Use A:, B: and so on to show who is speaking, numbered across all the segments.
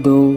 A: 2,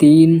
A: 3,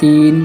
A: 3,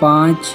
A: 5,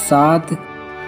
A: 7,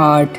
A: 8।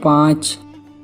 A: 5,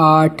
A: 8,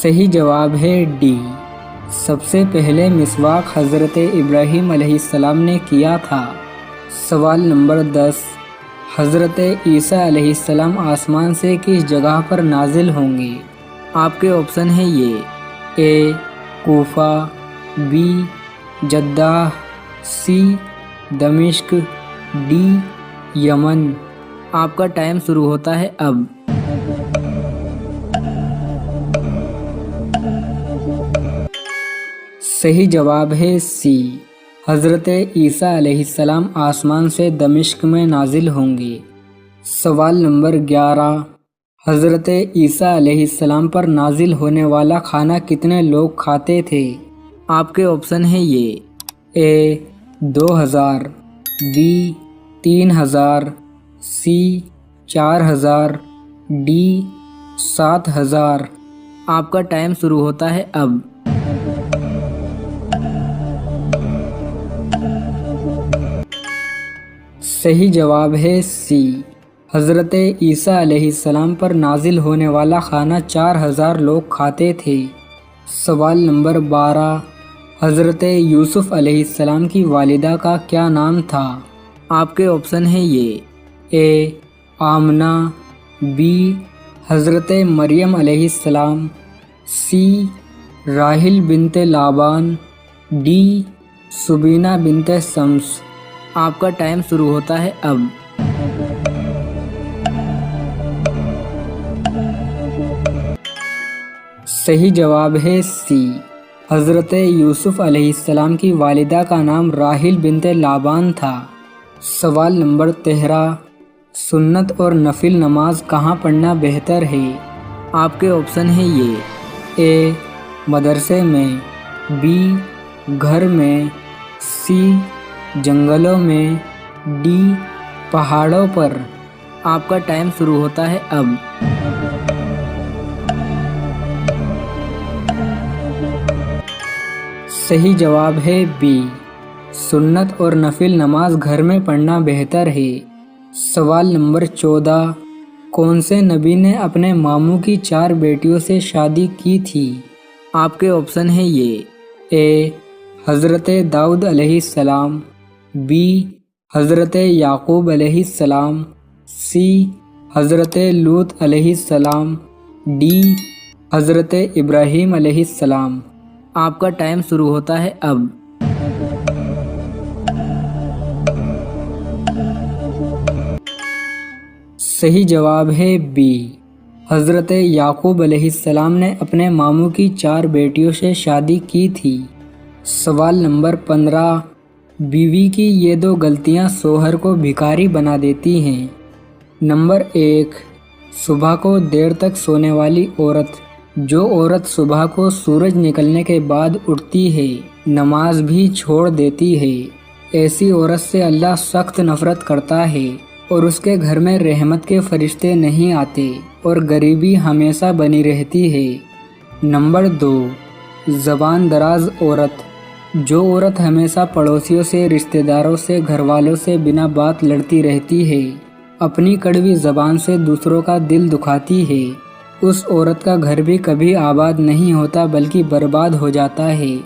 A: صحیح جواب ہے ڈی۔ سب سے پہلے مسواک حضرت ابراہیم علیہ السلام نے کیا تھا۔ سوال نمبر 10، حضرت عیسیٰ علیہ السلام آسمان سے کس جگہ پر نازل ہوں گے؟ آپ کے آپشن ہیں یہ، اے کوفہ، بی جدہ، سی دمشق، ڈی یمن۔ آپ کا ٹائم شروع ہوتا ہے اب۔ صحیح جواب ہے سی، حضرت عیسیٰ علیہ السلام آسمان سے دمشق میں نازل ہوں گے۔ سوال نمبر 11، حضرت عیسیٰ علیہ السلام پر نازل ہونے والا کھانا کتنے لوگ کھاتے تھے؟ آپ کے آپشن ہیں یہ، اے 2000، بی 3000، سی 4000، ڈی 7000۔ آپ کا ٹائم شروع ہوتا ہے اب۔ صحیح جواب ہے سی، حضرت عیسیٰ علیہ السلام پر نازل ہونے والا کھانا 4000 لوگ کھاتے تھے۔ سوال نمبر 12، حضرت یوسف علیہ السلام کی والدہ کا کیا نام تھا؟ آپ کے آپشن ہیں یہ، اے آمنہ، بی حضرت مریم علیہ السلام، سی راحل بنت لابان، ڈی سبینہ بنت شمس۔ آپ کا ٹائم شروع ہوتا ہے اب۔ صحیح جواب ہے سی، حضرت یوسف علیہ السلام کی والدہ کا نام راحل بنت لابان تھا۔ سوال نمبر 13، سنت اور نفل نماز کہاں پڑھنا بہتر ہے؟ آپ کے آپشن ہیں یہ، اے مدرسے میں، بی گھر میں، سی جنگلوں میں، ڈی پہاڑوں پر۔ آپ کا ٹائم شروع ہوتا ہے اب۔ صحیح جواب ہے بی، سنت اور نفل نماز گھر میں پڑھنا بہتر ہے۔ سوال نمبر 14، کون سے نبی نے اپنے ماموں کی 4 بیٹیوں سے شادی کی تھی؟ آپ کے آپشن ہیں یہ، اے حضرت داؤد علیہ السلام، بی حضرت یعقوب علیہ السلام، سی حضرت لوط علیہ السلام، ڈی حضرت ابراہیم علیہ السلام۔ آپ کا ٹائم شروع ہوتا ہے اب۔ صحیح جواب ہے بی، حضرت یعقوب علیہ السلام نے اپنے ماموں کی 4 بیٹیوں سے شادی کی تھی۔ سوال نمبر 15، بیوی کی یہ 2 غلطیاں شوہر کو بھکاری بنا دیتی ہیں۔ نمبر 1، صبح کو دیر تک سونے والی عورت۔ جو عورت صبح کو سورج نکلنے کے بعد اٹھتی ہے، نماز بھی چھوڑ دیتی ہے، ایسی عورت سے اللہ سخت نفرت کرتا ہے اور اس کے گھر میں رحمت کے فرشتے نہیں آتے اور غریبی ہمیشہ بنی رہتی ہے۔ نمبر 2، زبان دراز عورت۔ جو عورت ہمیشہ پڑوسیوں سے، رشتہ داروں سے، گھر والوں سے بنا بات لڑتی رہتی ہے، اپنی کڑوی زبان سے دوسروں کا دل دکھاتی ہے، اس عورت کا گھر بھی کبھی آباد نہیں ہوتا بلکہ برباد ہو جاتا ہے۔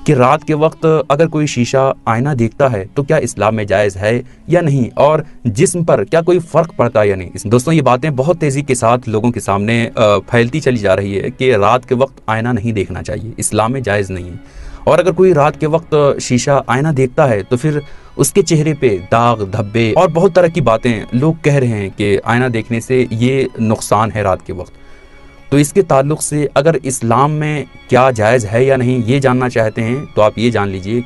B: کہ رات کے وقت اگر کوئی شیشہ آئینہ دیکھتا ہے تو کیا اسلام میں جائز ہے یا نہیں، اور جسم پر کیا کوئی فرق پڑتا ہے یا نہیں۔ دوستوں، یہ باتیں بہت تیزی کے ساتھ لوگوں کے سامنے پھیلتی چلی جا رہی ہے کہ رات کے وقت آئینہ نہیں دیکھنا چاہیے، اسلام میں جائز نہیں ہے۔ اور اگر کوئی رات کے وقت شیشہ آئینہ دیکھتا ہے تو پھر اس کے چہرے پہ داغ دھبے اور بہت طرح کی باتیں لوگ کہہ رہے ہیں کہ آئینہ دیکھنے سے یہ نقصان ہے رات کے وقت۔ تو اس کے تعلق سے اگر اسلام میں کیا جائز ہے یا نہیں یہ جاننا چاہتے ہیں تو آپ یہ جان لیجئے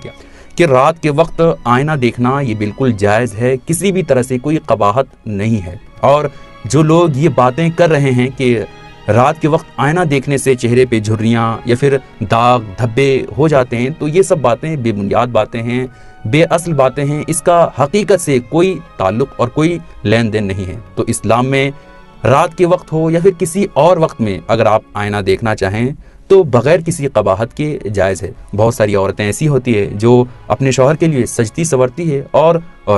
B: کہ رات کے وقت آئینہ دیکھنا یہ بالکل جائز ہے، کسی بھی طرح سے کوئی قباحت نہیں ہے۔ اور جو لوگ یہ باتیں کر رہے ہیں کہ رات کے وقت آئینہ دیکھنے سے چہرے پہ جھریاں یا پھر داغ دھبے ہو جاتے ہیں، تو یہ سب باتیں بے بنیاد باتیں ہیں، بے اصل باتیں ہیں، اس کا حقیقت سے کوئی تعلق اور کوئی لین دین نہیں ہے۔ تو اسلام میں رات کے وقت ہو یا پھر کسی اور وقت میں اگر آپ آئینہ دیکھنا چاہیں تو بغیر کسی قباحت کے جائز ہے۔ بہت ساری عورتیں ایسی ہوتی ہے جو اپنے شوہر کے لیے سجتی سنورتی ہے اور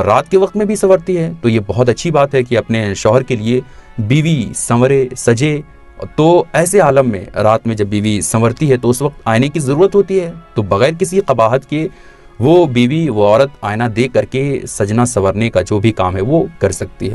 B: رات کے وقت میں بھی سنورتی ہے، تو یہ بہت اچھی بات ہے کہ اپنے شوہر کے لیے بیوی سنورے، سجے تو ایسے عالم میں رات میں جب بیوی سنورتی ہے تو اس وقت آئینے کی ضرورت ہوتی ہے، تو بغیر کسی قباحت کے وہ بیوی وہ عورت آئینہ دیکھ کر کے سجنا سنورنے کا جو بھی کام ہے وہ کر سکتی ہے۔